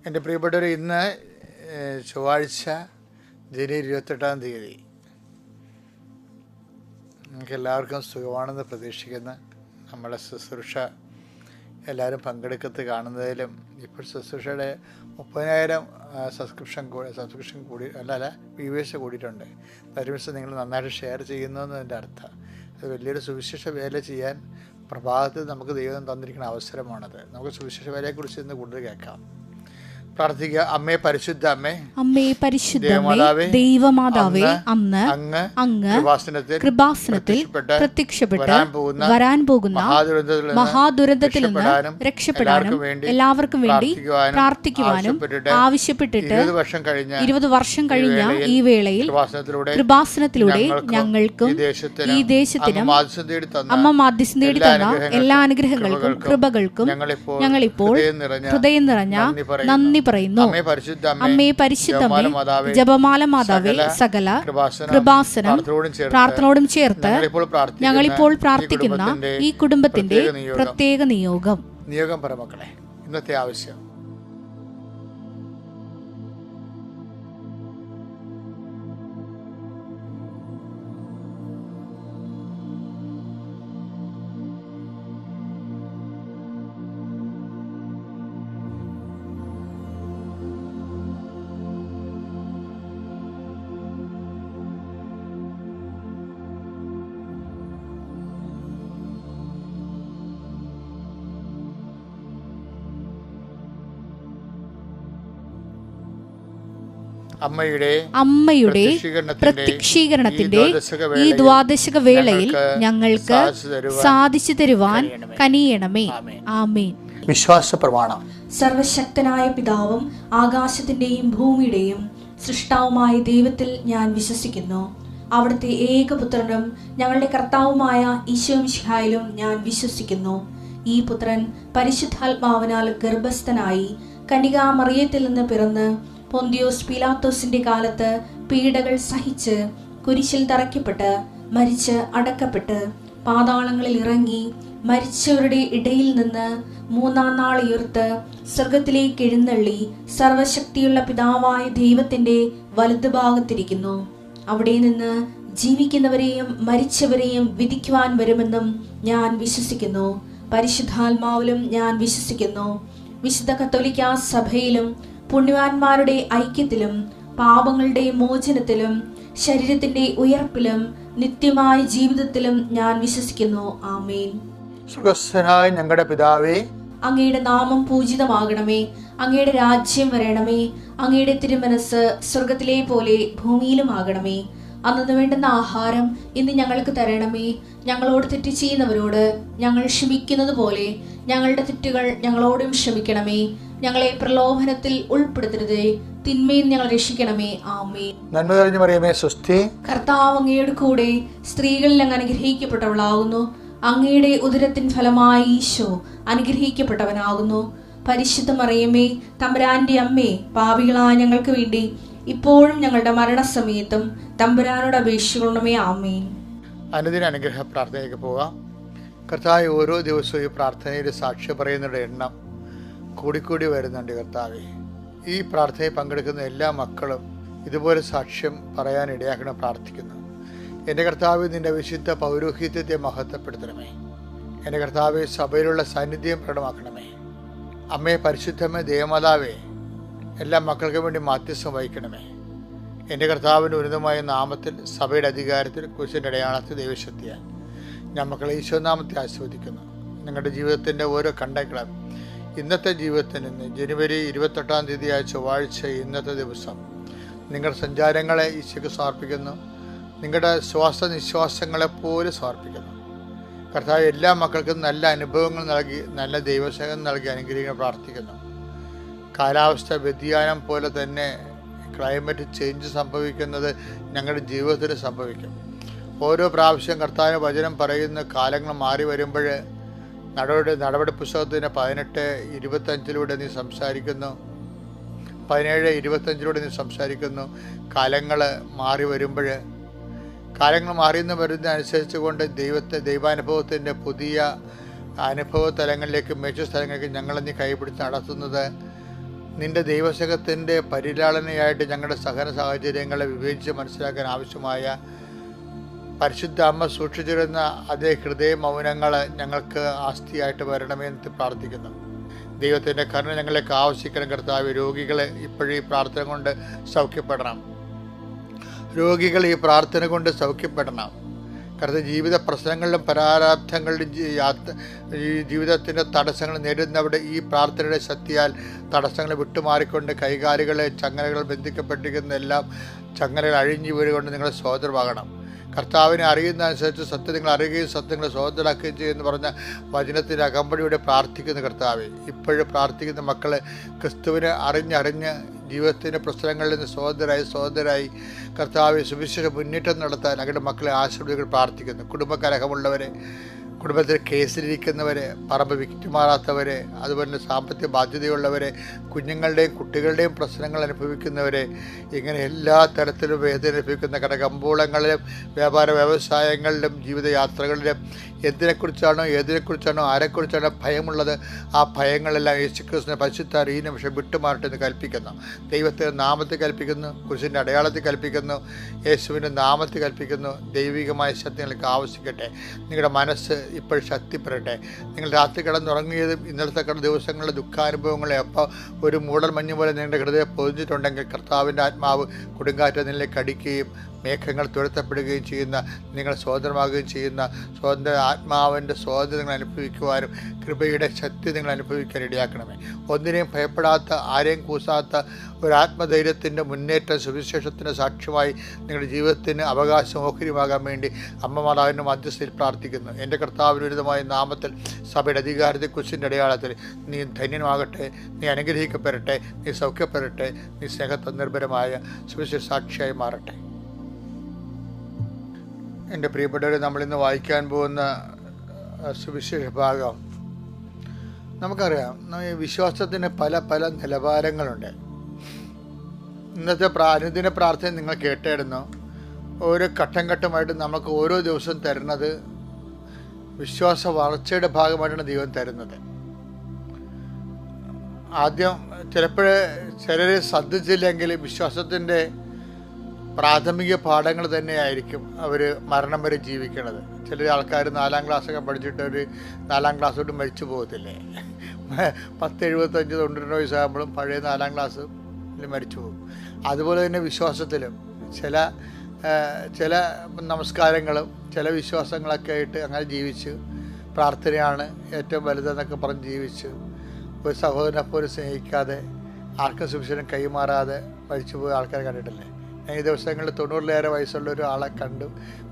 എൻ്റെ പ്രിയപ്പെട്ടവർ, ഇന്ന് ചൊവ്വാഴ്ച ജനുവരി 28 നിങ്ങൾക്ക് എല്ലാവർക്കും സുഖമാണെന്ന് പ്രതീക്ഷിക്കുന്നു. നമ്മളെ ശുശ്രൂഷ എല്ലാവരും പങ്കെടുക്കത്ത് കാണുന്നതിലും ഇപ്പോൾ ശുശ്രൂഷയുടെ 30,000 സബ്സ്ക്രിപ്ഷൻ കൂടി വ്യൂവേഴ്സ് കൂടിയിട്ടുണ്ട്. ഒരുമിച്ച് നിങ്ങൾ നന്നായിട്ട് ഷെയർ ചെയ്യുന്നു എന്നതിൻ്റെ അർത്ഥം അത് വലിയൊരു സുവിശേഷ വേല ചെയ്യാൻ പ്രഭാതത്തിൽ നമുക്ക് ദൈവം തന്നിരിക്കുന്ന അവസരമാണത്. നമുക്ക് സുവിശേഷ വേലയെക്കുറിച്ച് ഇന്ന് കൂടുതൽ കേൾക്കാം. പ്രാർത്ഥിക്കുക. അമ്മേ പരിശുദ്ധ അമ്മേ, അമ്മേ പരിശുദ്ധ ദൈവമാതാവേ, അങ്ങ് കൃപാസനത്തിൽ പ്രത്യക്ഷപ്പെട്ട് വരാൻ പോകുന്ന മഹാദുരന്തത്തിൽ നിന്ന് രക്ഷപ്പെടാനും എല്ലാവർക്കും വേണ്ടി പ്രാർത്ഥിക്കുവാനും ആവശ്യപ്പെട്ടിട്ട് 20 വർഷം കഴിഞ്ഞ ഈ വേളയിൽ കൃപാസനത്തിലൂടെ ഞങ്ങൾക്കും ഈ ദേശത്തിനും അമ്മ മാധ്യസ്ഥം തേടി തന്ന എല്ലാ അനുഗ്രഹങ്ങൾക്കും കൃപകൾക്കും ഞങ്ങളിപ്പോൾ ഹൃദയം നിറഞ്ഞ നന്ദി പറയുന്നു. അമ്മേ പരിശുദ്ധമേ, ജപമാല മാതാവേ, സകല കൃപാസനം പ്രാർത്ഥനയോടും ചേർത്ത് ഞങ്ങളിപ്പോൾ പ്രാർത്ഥിക്കുന്ന ഈ കുടുംബത്തിന്റെ പ്രത്യേക നിയോഗം പരമക്കളെ, ഇന്നത്തെ ആവശ്യം അമ്മയുടെ പ്രത്യക്ഷീകരണത്തിന്റെ ഈ ദ്വാദശക വേളയിൽ ഞങ്ങൾക്ക് സാധിച്ചു തരുവാൻ കനിയണമേ. ആമേൻ. വിശ്വാസ പ്രമാണം. സർവശക്തനായ പിതാവും ആകാശത്തിന്റെയും ഭൂമിയുടെയും സൃഷ്ടാവുമായ ദൈവത്തിൽ ഞാൻ വിശ്വസിക്കുന്നു. അവിടുത്തെ ഏകപുത്രനും ഞങ്ങളുടെ കർത്താവുമായ ഈശോ മിശിഹായിലും ഞാൻ വിശ്വസിക്കുന്നു. ഈ പുത്രൻ പരിശുദ്ധാത്മാവിനാൽ ഗർഭസ്ഥനായി കന്യകാമറിയത്തിൽ നിന്ന് പിറന്ന് പൊന്തിയോസ് പീലാത്തോസിന്റെ കാലത്ത് പീഡകൾ സഹിച്ച് കുരിശിൽ തറയ്ക്കപ്പെട്ട് മരിച്ച് അടക്കപ്പെട്ട് പാതാളങ്ങളിൽ ഇറങ്ങി മരിച്ചവരുടെ ഇടയിൽ നിന്ന് 3-ാം നാൾ ഉയർത്ത് സ്വർഗത്തിലേക്ക് എഴുന്നള്ളി സർവശക്തിയുള്ള പിതാവായ ദൈവത്തിന്റെ വലതുഭാഗത്തിരിക്കുന്നു. അവിടെ നിന്ന് ജീവിക്കുന്നവരെയും മരിച്ചവരെയും വിധിക്കുവാൻ വരുമെന്നും ഞാൻ വിശ്വസിക്കുന്നു. പരിശുദ്ധാത്മാവിലും ഞാൻ വിശ്വസിക്കുന്നു. വിശുദ്ധ കത്തോലിക്കാ സഭയിലും പുണ്യവാന്മാരുടെ ഐക്യത്തിലും പാപങ്ങളുടെ മോചനത്തിലും ശരീരത്തിന്റെ ഉയർപ്പിലും നിത്യമായ ജീവിതത്തിലും ഞാൻ വിശ്വസിക്കുന്നു. ആമേൻ. സ്വർഗ്ഗസ്ഥനായ ഞങ്ങളുടെ പിതാവേ, അങ്ങയുടെ നാമം പൂജിതമാകണമേ. അങ്ങയുടെ രാജ്യം വരണമേ. അങ്ങയുടെ തിരുമനസ് സ്വർഗത്തിലെ പോലെ ഭൂമിയിലും ആകണമേ. അന്നു വേണ്ടുന്ന ആഹാരം ഇന്ന് ഞങ്ങൾക്ക് തരണമേ. ഞങ്ങളോട് തെറ്റ് ചെയ്യുന്നവരോട് ഞങ്ങൾ ക്ഷമിക്കുന്നത് പോലെ ഞങ്ങളുടെ തെറ്റുകൾ ഞങ്ങളോടും ക്ഷമിക്കണമേ. ഞങ്ങളെ പ്രലോഭനത്തിൽ ഉൾപ്പെടുത്തരുതേ, തിന്മയിൽ ഞങ്ങൾ രക്ഷിക്കണമേ. ആമേൻ. നന്മ നിറഞ്ഞ മറിയമേ, സ്വസ്തി. കർത്താവ് അങ്ങയുടെ കൂടെ സ്ത്രീകളിൽ അങ്ങ് അനുഗ്രഹിക്കപ്പെട്ടവളാകുന്നു. അങ്ങയുടെ ഉദരത്തിൻ ഫലമായി ഈശോ അനുഗ്രഹിക്കപ്പെട്ടവനാകുന്നു. പരിശുദ്ധ മറിയമേ, തമ്പുരാന്റെ അമ്മേ, പാപികളായ ഞങ്ങൾക്ക് വേണ്ടി ഇപ്പോഴും ഞങ്ങളുടെ മരണസമയത്തും തമ്പുരാനോട് അപേക്ഷിക്കണമേ. ആമേൻ. അനുദിന അനുഗ്രഹ പ്രാർത്ഥനയിലേക്ക് പോകാം. കർത്താവ്, ഓരോ ദിവസവും ഈ പ്രാർത്ഥനയിൽ സാക്ഷ്യം പറയുന്നവരുടെ എണ്ണം കൂടിക്കൂടി വരുന്നുണ്ട്. കർത്താവെ, ഈ പ്രാർത്ഥനയിൽ പങ്കെടുക്കുന്ന എല്ലാ മക്കളും ഇതുപോലെ സാക്ഷ്യം പറയാൻ ഇടയാക്കണം പ്രാർത്ഥിക്കുന്നു. എൻ്റെ കർത്താവ്, നിൻ്റെ വിശുദ്ധ പൗരോഹിത്യത്തെ മഹത്വപ്പെടുത്തണമേ. എൻ്റെ കർത്താവ്, സഭയിലുള്ള സാന്നിധ്യം പ്രകടമാക്കണമേ. അമ്മയെ പരിശുദ്ധമേ, ദേവമാതാവേ, എല്ലാ മക്കൾക്കും വേണ്ടി മാധ്യസ്ഥം വഹിക്കണമേ. എൻ്റെ കർത്താവിൻ്റെ ഉന്നതമായ നാമത്തിൽ സഭയുടെ അധികാരത്തിൽ കുരിശിൻ്റെ അടയാളത്തിൽ ദൈവശക്തിയാൽ ഞാൻ മക്കളെ ഈശോനാമത്തെ ആസ്വദിക്കുന്നു. നിങ്ങളുടെ ജീവിതത്തിൻ്റെ ഓരോ കണ്ടങ്ങളും ഇന്നത്തെ ജീവിതത്തിന് ഇന്ന് ജനുവരി 28 ചൊവ്വാഴ്ച ഇന്നത്തെ ദിവസം നിങ്ങളുടെ സഞ്ചാരങ്ങളെ ഈശോയ്ക്ക് സമർപ്പിക്കുന്നു. നിങ്ങളുടെ ശ്വാസനിശ്വാസങ്ങളെപ്പോലെ സമർപ്പിക്കുന്നു. കർത്താവ് എല്ലാ മക്കൾക്കും നല്ല അനുഭവങ്ങൾ നൽകി നല്ല ദൈവസേവനം നൽകി അനുഗ്രഹിക്കാൻ പ്രാർത്ഥിക്കുന്നു. കാലാവസ്ഥ വ്യതിയാനം പോലെ തന്നെ ക്ലൈമറ്റ് ചേഞ്ച് സംഭവിക്കുന്നത് ഞങ്ങളുടെ ജീവിതത്തിൽ സംഭവിക്കും. ഓരോ പ്രാവശ്യം കർത്താവിൻ്റെ വചനം പറയുന്ന കാലങ്ങൾ മാറി വരുമ്പോൾ നടപടി പുസ്തകത്തിന് 18:25 നീ സംസാരിക്കുന്നു, 17:25 നീ സംസാരിക്കുന്നു. കാലങ്ങൾ മാറി വരുമ്പോൾ കാലങ്ങൾ മാറിയെന്ന് വരുന്ന അനുസരിച്ച് കൊണ്ട് ദൈവാനുഭവത്തിൻ്റെ പുതിയ അനുഭവ തലങ്ങളിലേക്ക് മെച്ച സ്ഥലങ്ങളിലേക്ക് ഞങ്ങളെ നീ കൈപിടിച്ച് നടത്തുന്നത് നിൻ്റെ ദൈവസംഘത്തിൻ്റെ പരിലാളനയായിട്ട് ഞങ്ങളുടെ സഹന സാഹചര്യങ്ങളെ വിവേചിച്ച് മനസ്സിലാക്കാൻ ആവശ്യമായ പരിശുദ്ധ അമ്മ സൂക്ഷിച്ചിരുന്ന അതേ ഹൃദയ മൗനങ്ങൾ ഞങ്ങൾക്ക് ആസ്തിയായിട്ട് വരണമെന്ന് പ്രാർത്ഥിക്കുന്നു. ദൈവത്തിൻ്റെ കരുണ ഞങ്ങളേക്ക് ആവശ്യിക്കണം കർത്താവ്. രോഗികളെ ഇപ്പോഴും ഈ പ്രാർത്ഥന കൊണ്ട് സൗഖ്യപ്പെടണം. രോഗികൾ ഈ പ്രാർത്ഥന കൊണ്ട് സൗഖ്യപ്പെടണം. കർത്താവ്, ജീവിത പ്രശ്നങ്ങളിലും പരാരാബ്ധങ്ങളിലും ഈ ജീവിതത്തിൻ്റെ തടസ്സങ്ങൾ നേരിടുന്നവിടെ ഈ പ്രാർത്ഥനയുടെ ശക്തിയാൽ തടസ്സങ്ങൾ വിട്ടുമാറിക്കൊണ്ട് കൈകാലുകളെ ചങ്ങലകൾ ബന്ധിക്കപ്പെട്ടിരിക്കുന്ന എല്ലാം ചങ്ങലകൾ അഴിഞ്ഞു വീഴുകൊണ്ട് നിങ്ങൾ സ്വതന്ത്രമാകണം. കർത്താവിനെ അറിയുന്നതനുസരിച്ച് സത്യം നിങ്ങൾ അറിയുകയും സത്യങ്ങളെ സ്വതന്ത്രമാക്കുകയും ചെയ്യുമെന്ന് പറഞ്ഞ വചനത്തിൻ്റെ അകമ്പടിയോടെ പ്രാർത്ഥിക്കുന്ന കർത്താവെ, ഇപ്പോഴും പ്രാർത്ഥിക്കുന്ന മക്കൾ ക്രിസ്തുവിനെ അറിഞ്ഞ് ജീവിതത്തിൻ്റെ പ്രശ്നങ്ങളിൽ നിന്ന് സ്വതന്ത്രരായി കർത്താവെ സുവിശേഷ മുന്നേറ്റം നടത്താൻ അവരുടെ മക്കളെ ആശീർവദികൾ പ്രാർത്ഥിക്കുന്നു. കുടുംബകലഹമുള്ളവരെ, കുടുംബത്തിൽ കേസിലിരിക്കുന്നവരെ, പറമ്പ് വിറ്റുമാറാത്തവരെ, അതുപോലെ സാമ്പത്തിക ബാധ്യതയുള്ളവരെ, കുഞ്ഞുങ്ങളുടെയും കുട്ടികളുടെയും പ്രശ്നങ്ങൾ അനുഭവിക്കുന്നവരെ, ഇങ്ങനെ എല്ലാ തരത്തിലും വേദന അനുഭവിക്കുന്ന കടകമ്പോളങ്ങളിലും വ്യാപാര വ്യവസായങ്ങളിലും ജീവിതയാത്രകളിലും ഏതിനെക്കുറിച്ചാണോ ആരെക്കുറിച്ചാണോ ഭയമുള്ളത്, ആ ഭയങ്ങളെല്ലാം യേശുക്രിസ്തുവിന്റെ പരിശുദ്ധ ഈ നിമിഷം വിട്ടുമാറട്ടെന്ന് കൽപ്പിക്കുന്നു. ദൈവത്തിൻ്റെ നാമത്തിൽ കൽപ്പിക്കുന്നു, കുരിശിൻ്റെ അടയാളത്തിൽ കൽപ്പിക്കുന്നു, യേശുവിൻ്റെ നാമത്തിൽ കൽപ്പിക്കുന്നു. ദൈവികമായ ശക്തി നിങ്ങൾക്ക് ആവശ്യിക്കട്ടെ. നിങ്ങളുടെ മനസ്സ് ഇപ്പോൾ ശക്തിപ്പെടട്ടെ. നിങ്ങൾ രാത്രി കിടന്നുറങ്ങിയതും ഇന്നലത്തെ ദിവസങ്ങളിലെ ദുഃഖാനുഭവങ്ങളെ അപ്പോൾ ഒരു മൂടൽ മഞ്ഞ് പോലെ നിങ്ങളുടെ ഹൃദയം പൊതിഞ്ഞിട്ടുണ്ടെങ്കിൽ കർത്താവിൻ്റെ ആത്മാവ് കൊടുങ്കാറ്റ് നിങ്ങളിലേക്ക് അടിക്കുകയും മേഘങ്ങൾ തുരത്തപ്പെടുകയും ചെയ്യുന്ന, നിങ്ങൾ സ്വതന്ത്രമാകുകയും ചെയ്യുന്ന ആത്മാവിൻ്റെ സ്വാതന്ത്ര്യം നിങ്ങൾ അനുഭവിക്കുവാനും കൃപയുടെ ശക്തി നിങ്ങൾ അനുഭവിക്കാൻ ഇടയാക്കണമേ. ഒന്നിനെയും ഭയപ്പെടാത്ത, ആരെയും കൂസാത്ത ഒരു ആത്മധൈര്യത്തിൻ്റെ മുന്നേറ്റം സുവിശേഷത്തിൻ്റെ സാക്ഷ്യമായി നിങ്ങളുടെ ജീവിതത്തിന് അവകാശം ഓഹരിയുമാകാൻ വേണ്ടി അമ്മ മാതാവിൻ്റെ മധ്യസ്ഥയിൽ പ്രാർത്ഥിക്കുന്നു. എൻ്റെ കർത്താവിനുരിതമായ നാമത്തിൽ സഭയുടെ അധികാരത്തെ കുരിശിൻ്റെ അടയാളത്തിൽ നീ ധന്യമാകട്ടെ, നീ അനുഗ്രഹിക്കപ്പെടട്ടെ, നീ സൗഖ്യപ്പെടട്ടെ, നീ സ്നേഹതന്നിർഭരമായ സുവിശേഷ സാക്ഷിയായി മാറട്ടെ. എൻ്റെ പ്രിയപ്പെട്ടവരെ, നമ്മളിന്ന് വായിക്കാൻ പോകുന്ന സുവിശേഷ ഭാഗം നമുക്കറിയാം. വിശ്വാസത്തിന് പല പല നിലവാരങ്ങളുണ്ട്. ഇന്നത്തെ അനുദിന പ്രാർത്ഥന നിങ്ങൾ കേട്ടായിരുന്നു. ഓരോ ഘട്ടം ഘട്ടമായിട്ട് നമുക്ക് ഓരോ ദിവസവും തരുന്നത് വിശ്വാസ വളർച്ചയുടെ ഭാഗമായിട്ടാണ് ദൈവം തരുന്നത്. ആദ്യം ചിലർ ശ്രദ്ധിച്ചില്ലെങ്കിൽ വിശ്വാസത്തിൻ്റെ പ്രാഥമിക പാഠങ്ങൾ തന്നെയായിരിക്കും അവർ മരണം വരെ ജീവിക്കുന്നത്. ചില ആൾക്കാർ 4ാം ക്ലാസ്സൊക്കെ പഠിച്ചിട്ട് ഒരു 4ാം ക്ലാസ് തൊട്ട് മരിച്ചു പോകത്തില്ലേ. 10-75-92 വയസ്സാകുമ്പോഴും പഴയ 4ാം ക്ലാസ് മരിച്ചു പോകും. അതുപോലെ തന്നെ വിശ്വാസത്തിലും ചില നമസ്കാരങ്ങളും ചില വിശ്വാസങ്ങളൊക്കെ ആയിട്ട് അങ്ങനെ ജീവിച്ച് പ്രാർത്ഥനയാണ് ഏറ്റവും വലുതെന്നൊക്കെ പറഞ്ഞ് ജീവിച്ച് ഒരു സഹോദരനെ പോലും സ്നേഹിക്കാതെ ആർക്കും സുവിശേഷം കൈമാറാതെ മരിച്ചു പോയ ആൾക്കാരെ കണ്ടിട്ടില്ലേ? ഞാൻ ഈ ദിവസങ്ങളിൽ 90-ലേറെ വയസ്സുള്ള ഒരു ആളെ കണ്ടു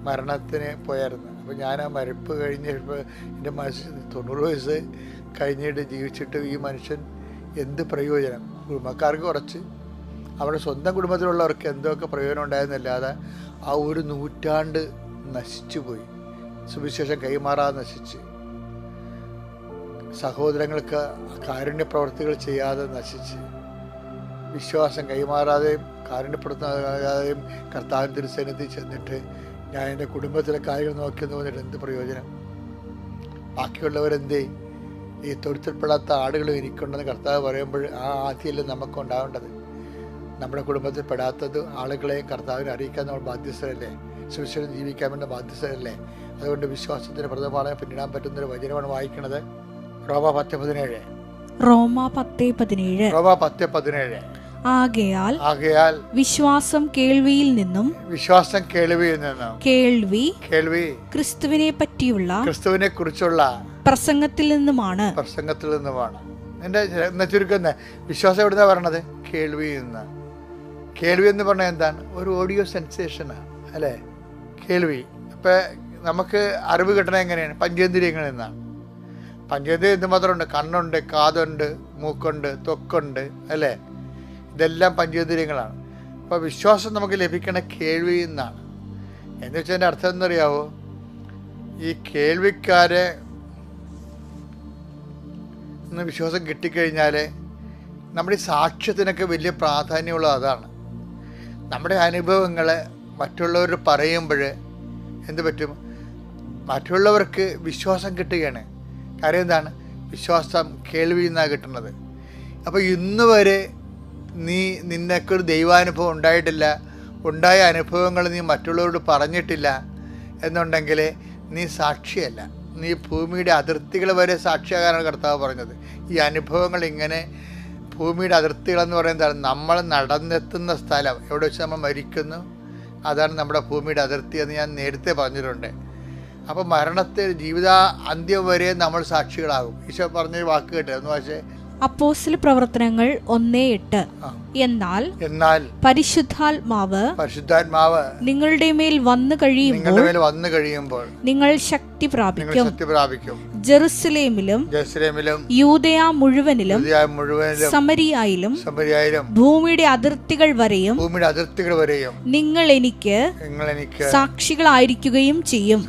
മരണത്തിന് പോയായിരുന്നു. അപ്പോൾ ഞാൻ ആ മരിപ്പ് കഴിഞ്ഞപ്പോൾ എൻ്റെ മനസ്സിൽ 90 വയസ്സ് കഴിഞ്ഞിട്ട് ജീവിച്ചിട്ട് ഈ മനുഷ്യൻ എന്ത് പ്രയോജനം? കുടുംബക്കാർക്ക് കുറച്ച്, അവരുടെ സ്വന്തം കുടുംബത്തിലുള്ളവർക്ക് എന്തൊക്കെ പ്രയോജനം ഉണ്ടായിരുന്നല്ലാതെ ആ ഒരു നൂറ്റാണ്ട് നശിച്ചു പോയി. സുവിശേഷം കൈമാറാതെ നശിച്ച്, സഹോദരങ്ങൾക്ക് കാരുണ്യ പ്രവർത്തികൾ ചെയ്യാതെ നശിച്ച്, വിശ്വാസം കൈമാറാതെയും കാരുണ്യപ്പെടുത്താതെയും കർത്താവിൻ്റെ തിരുസന്നിധിയിൽ ചെന്നിട്ട് ഞാൻ എൻ്റെ കുടുംബത്തിലെ കാര്യങ്ങൾ നോക്കിയെന്ന് പറഞ്ഞിട്ട് എന്ത് പ്രയോജനം? ബാക്കിയുള്ളവരെന്തേ? ഈ തൊഴുത്തിൽപ്പെടാത്ത ആടുകളും എനിക്കുണ്ടെന്ന് കർത്താവ് പറയുമ്പോൾ ആ ആദ്യമല്ലേ നമുക്ക് ഉണ്ടാവേണ്ടത്? നമ്മുടെ കുടുംബത്തിൽ പെടാത്തത് ആളുകളെയും കർത്താവിനെ അറിയിക്കാൻ നമ്മൾ ബാധ്യസ്ഥരല്ലേ? സുവിശേഷം ജീവിക്കാൻ വേണ്ട ബാധ്യസ്ഥരല്ലേ? അതുകൊണ്ട് വിശ്വാസത്തിന് പ്രഥമപാഠം പിന്നിടാൻ പറ്റുന്നൊരു വചനമാണ് വായിക്കുന്നത്. റോമ 10:17. ആകയാൽ വിശ്വാസം കേൾവിയിൽ നിന്നും കേൾവി ക്രിസ്തുവിനെ കുറിച്ചുള്ള പ്രസംഗത്തിൽ നിന്നുമാണ്. എന്റെ ചുരുക്കം വിശ്വാസം എവിടുന്നാ പറയണത്? കേൾവിയിൽ നിന്ന്. കേൾവി എന്ന് പറഞ്ഞാൽ എന്താണ്? ഒരു ഓഡിയോ സെൻസേഷനാണ് അല്ലേ കേൾവി. അപ്പം നമുക്ക് അറിവ് കിട്ടണത് എങ്ങനെയാണ്? പഞ്ചേന്ദ്രിയങ്ങളിൽ നിന്നാണ്. പഞ്ചേന്ദ്രിയം എന്തുമാത്രമുണ്ട്? കണ്ണുണ്ട്, കാതുണ്ട്, മൂക്കുണ്ട്, ത്വക്കുണ്ട് അല്ലേ? ഇതെല്ലാം പഞ്ചേന്ദ്രിയങ്ങളാണ്. അപ്പോൾ വിശ്വാസം നമുക്ക് ലഭിക്കണ കേൾവിയിൽ നിന്നാണ്. എന്ന് വെച്ചാൽ എൻ്റെ അർത്ഥം എന്നറിയാവോ? ഈ കേൾവിക്കാരെ ഇന്ന് വിശ്വാസം കിട്ടിക്കഴിഞ്ഞാൽ നമ്മുടെ ഈ സാക്ഷ്യത്തിനൊക്കെ വലിയ പ്രാധാന്യമുള്ളത് അതാണ്. നമ്മുടെ അനുഭവങ്ങൾ മറ്റുള്ളവർ പറയുമ്പോൾ എന്ത് പറ്റും? മറ്റുള്ളവർക്ക് വിശ്വാസം കിട്ടുകയാണ്. കാര്യം എന്താണ്? വിശ്വാസം കേൾവിയിൽ നിന്നാണ് കിട്ടുന്നത്. അപ്പോൾ ഇന്ന് വരെ നിനക്കൊരു ദൈവാനുഭവം ഉണ്ടായിട്ടില്ല, ഉണ്ടായ അനുഭവങ്ങൾ നീ മറ്റുള്ളവരോട് പറഞ്ഞിട്ടില്ല എന്നുണ്ടെങ്കിൽ നീ സാക്ഷിയല്ല. നീ ഭൂമിയുടെ അതിർത്തികൾ വരെ സാക്ഷിയാകാനാണ് കർത്താവ് പറഞ്ഞത്. ഈ അനുഭവങ്ങൾ ഇങ്ങനെ ഭൂമിയുടെ അതിർത്തികളെന്ന് പറയുന്നതാണ് നമ്മൾ നടന്നെത്തുന്ന സ്ഥലം, എവിടെ വെച്ച് നമ്മൾ മരിക്കുന്നു, അതാണ് നമ്മുടെ ഭൂമിയുടെ അതിർത്തി എന്ന് ഞാൻ നേരത്തെ പറഞ്ഞിട്ടുണ്ട്. അപ്പോൾ മരണത്തെ ജീവിത അന്ത്യം വരെ നമ്മൾ സാക്ഷികളാകും. ഈശോ പറഞ്ഞൊരു വാക്ക് കേട്ടോ, എന്ന് വെച്ചേ അപ്പോസ്തല പ്രവർത്തനങ്ങൾ 1:8. എന്നാൽ പരിശുദ്ധാത്മാവ് നിങ്ങളുടെ മേൽ വന്നു കഴിയുമ്പോൾ നിങ്ങൾ ശക്തി പ്രാപിക്കും. ജെറുസലേമിലും യൂദയ മുഴുവനിലും സമരിയായിലും ഭൂമിയുടെ അതിർത്തികൾ വരെയും നിങ്ങൾ എനിക്ക് സാക്ഷികളായിരിക്കുകയും ചെയ്യും.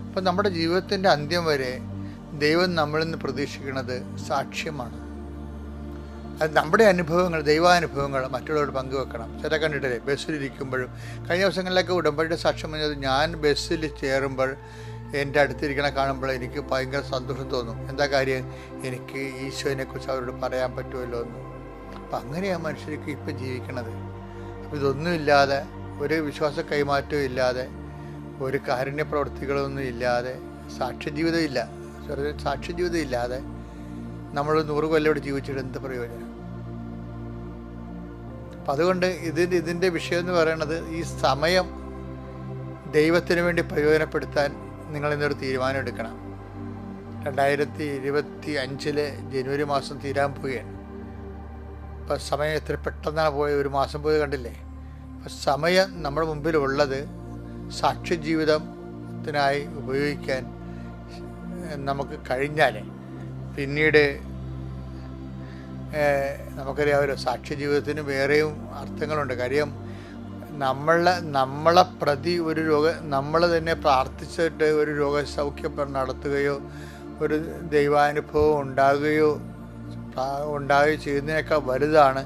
അപ്പം നമ്മുടെ ജീവിതത്തിന്റെ അന്ത്യം വരെ ദൈവം നമ്മളിൽ നിന്ന് പ്രതീക്ഷിക്കുന്നത് സാക്ഷ്യമാണ്. അത് നമ്മുടെ അനുഭവങ്ങൾ, ദൈവാനുഭവങ്ങൾ മറ്റുള്ളവരോട് പങ്കുവെക്കണം. ചില കണ്ടിട്ടില്ലേ, ബസ്സിലിരിക്കുമ്പോഴും കഴിഞ്ഞ ദിവസങ്ങളിലൊക്കെ ഉടമ്പടിയുടെ സാക്ഷ്യം പറഞ്ഞത്, ഞാൻ ബസ്സിൽ കയറുമ്പോൾ എൻ്റെ അടുത്തിരിക്കണ കാണുമ്പോൾ എനിക്ക് ഭയങ്കര സന്തോഷം തോന്നും. എന്താ കാര്യം, എനിക്ക് ഈശോനെക്കുറിച്ച് അവരോട് പറയാൻ പറ്റുമല്ലോ എന്ന്. അപ്പം അങ്ങനെയാണ് മനുഷ്യർക്ക് ഇപ്പം ജീവിക്കണത്. അപ്പം ഇതൊന്നുമില്ലാതെ, ഒരു വിശ്വാസ കൈമാറ്റവും ഇല്ലാതെ, ഒരു കാരുണ്യ പ്രവർത്തികളൊന്നും ഇല്ലാതെ, സാക്ഷ്യജീവിതം ഇല്ലാതെ നമ്മൾ 100 കൊല്ലം ഇവിടെ ജീവിച്ചിട്ട് എന്ത് പ്രയോജനം? അപ്പം അതുകൊണ്ട് ഇതിൻ്റെ വിഷയം എന്ന് പറയുന്നത്, ഈ സമയം ദൈവത്തിന് വേണ്ടി പ്രയോജനപ്പെടുത്താൻ നിങ്ങൾ ഇന്നൊരു തീരുമാനം എടുക്കണം. 2025 ജനുവരി മാസം തീരാൻ പോവുകയാണ്. ഇപ്പം സമയം എത്ര പെട്ടെന്നാണ് പോയത്, ഒരു മാസം പോയത് കണ്ടില്ലേ? അപ്പം സമയം നമ്മുടെ മുമ്പിലുള്ളത് സാക്ഷ്യജീവിതത്തിനായി ഉപയോഗിക്കാൻ നമുക്ക് കഴിഞ്ഞാൽ പിന്നീട് നമുക്കറിയാമല്ലോ, സാക്ഷ്യജീവിതത്തിന് വേറെയും അർത്ഥങ്ങളുണ്ട്. കാര്യം നമ്മളെ പ്രതി ഒരു നമ്മൾ തന്നെ പ്രാർത്ഥിച്ചിട്ട് ഒരു രോഗസൗഖ്യം നടത്തുകയോ ഒരു ദൈവാനുഭവം ഉണ്ടാകുകയോ ചെയ്യുന്നതിനേക്കാൾ വലുതാണ്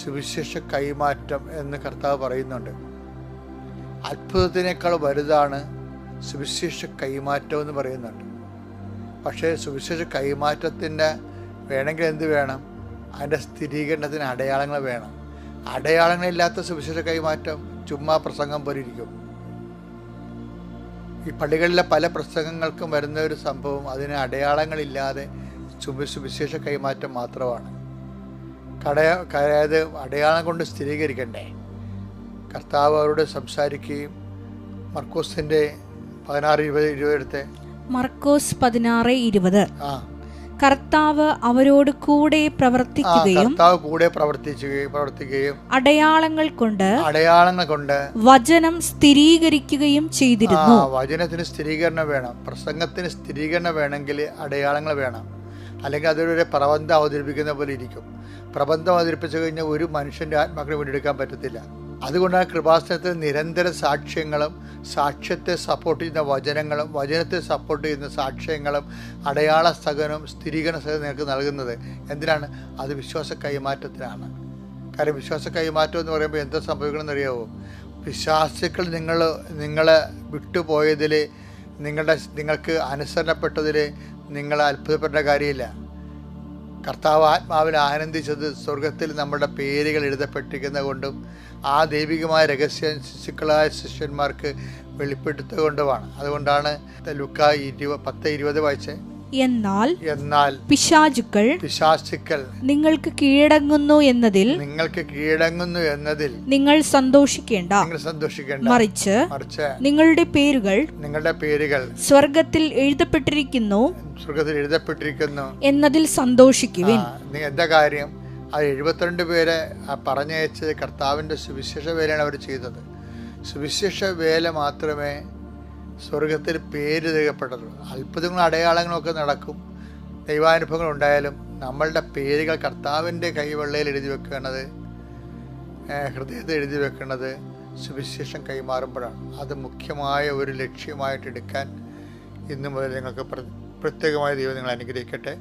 സുവിശേഷ കൈമാറ്റം എന്ന് കർത്താവ് പറയുന്നുണ്ട്. അത്ഭുതത്തിനേക്കാൾ വലുതാണ് സുവിശേഷ കൈമാറ്റം എന്ന് പറയുന്നുണ്ട്. പക്ഷേ സുവിശേഷ കൈമാറ്റത്തിൻ്റെ വേണമെങ്കിൽ എന്ത് വേണം? അതിൻ്റെ സ്ഥിരീകരണത്തിന് അടയാളങ്ങൾ വേണം. അടയാളങ്ങളില്ലാത്ത സുവിശേഷ കൈമാറ്റം ചുമ്മാ പ്രസംഗം പോലെ ഇരിക്കും. ഈ പള്ളികളിലെ പല പ്രസംഗങ്ങൾക്കും വരുന്ന ഒരു സംഭവം, അതിന് അടയാളങ്ങളില്ലാതെ സുവിശേഷ കൈമാറ്റം മാത്രമാണ്. അതായത് അടയാളം കൊണ്ട് സ്ഥിരീകരിക്കണ്ടേ? കർത്താവ് അവരോട് സംസാരിക്കുകയും, മർക്കോസിൻ്റെ 16:20 എടുത്തേ. മർക്കോസ് 16:20. കർത്താവ് അവരോട് കൂടെ പ്രവർത്തിക്കുകയും അടയാളങ്ങൾ കൊണ്ട് വചനം സ്ഥിരീകരിക്കുകയും ചെയ്തിരുന്നു. വചനത്തിന് സ്ഥിരീകരണം വേണം, പ്രസംഗത്തിന് സ്ഥിരീകരണം വേണമെങ്കിൽ അടയാളങ്ങൾ വേണം. അല്ലെങ്കിൽ അതൊരു പ്രബന്ധം അവതരിപ്പിക്കുന്ന പോലെ ഇരിക്കും. പ്രബന്ധം അവതരിപ്പിച്ചു കഴിഞ്ഞാൽ ഒരു മനുഷ്യൻ്റെ ആത്മാക്കളെ വീണ്ടെടുക്കാൻ പറ്റത്തില്ല. അതുകൊണ്ടാണ് കൃപാസനത്തിൽ നിരന്തര സാക്ഷ്യങ്ങളും, സാക്ഷ്യത്തെ സപ്പോർട്ട് ചെയ്യുന്ന വചനങ്ങളും, വചനത്തെ സപ്പോർട്ട് ചെയ്യുന്ന സാക്ഷ്യങ്ങളും, അടയാള സഹനവും സ്ഥിരീകരണ സഹനം നിങ്ങൾക്ക് നൽകുന്നത്. എന്തിനാണ്? അത് വിശ്വാസ കൈമാറ്റത്തിനാണ്. കാര്യം വിശ്വാസ കൈമാറ്റം എന്ന് പറയുമ്പോൾ എന്താ സംഭവിക്കണമെന്ന് അറിയാമോ? വിശ്വാസികൾ നിങ്ങളെ വിട്ടുപോയതിൽ, നിങ്ങൾക്ക് അനുസരണപ്പെട്ടതിൽ നിങ്ങൾ അത്ഭുതപ്പെട്ട കാര്യമില്ല. കർത്താവ് ആത്മാവിൽ ആനന്ദിച്ചത് സ്വർഗത്തിൽ നമ്മുടെ പേരുകൾ എഴുതപ്പെട്ടിരിക്കുന്നത് കൊണ്ടും ആ ദൈവികമായ രഹസ്യം ശിശുക്കളായ ശിഷ്യന്മാർക്ക് വെളിപ്പെടുത്തുകൊണ്ടുമാണ്. അതുകൊണ്ടാണ് ലൂക്കാ 10:20 വായിച്ചേ. എന്നാൽ പിശാചുക്കൾ നിങ്ങൾക്ക് കീഴടങ്ങുന്നു എന്നതിൽ നിങ്ങൾ സന്തോഷിക്കേണ്ട. മറിച്ച് നിങ്ങളുടെ പേരുകൾ സ്വർഗത്തിൽ എഴുതപ്പെട്ടിരിക്കുന്നു എന്നതിൽ സന്തോഷിക്കുവിൻ. എന്താ കാര്യം? ആ 72 പേരെ പറഞ്ഞയച്ചത് കർത്താവിൻ്റെ സുവിശേഷ വേലയാണ് അവർ ചെയ്തത്. സുവിശേഷ വേല മാത്രമേ സ്വർഗത്തിൽ പേര് രേഖപ്പെട്ടതുള്ളൂ. അത്ഭുതങ്ങളും അടയാളങ്ങളൊക്കെ നടക്കും, ദൈവാനുഭവങ്ങൾ ഉണ്ടായാലും നമ്മളുടെ പേരുകൾ കർത്താവിൻ്റെ കൈവെള്ളയിൽ എഴുതി വെക്കുന്നത്, ഹൃദയത്തിൽ എഴുതി വെക്കുന്നത് സുവിശേഷം കൈമാറുമ്പോഴാണ്. അത് മുഖ്യമായ ഒരു ലക്ഷ്യമായിട്ട് എടുക്കാൻ ഇന്നു മുതൽ നിങ്ങൾക്ക് പ്രത്യേകമായ ദൈവം നിങ്ങൾ അനുഗ്രഹിക്കട്ടെ.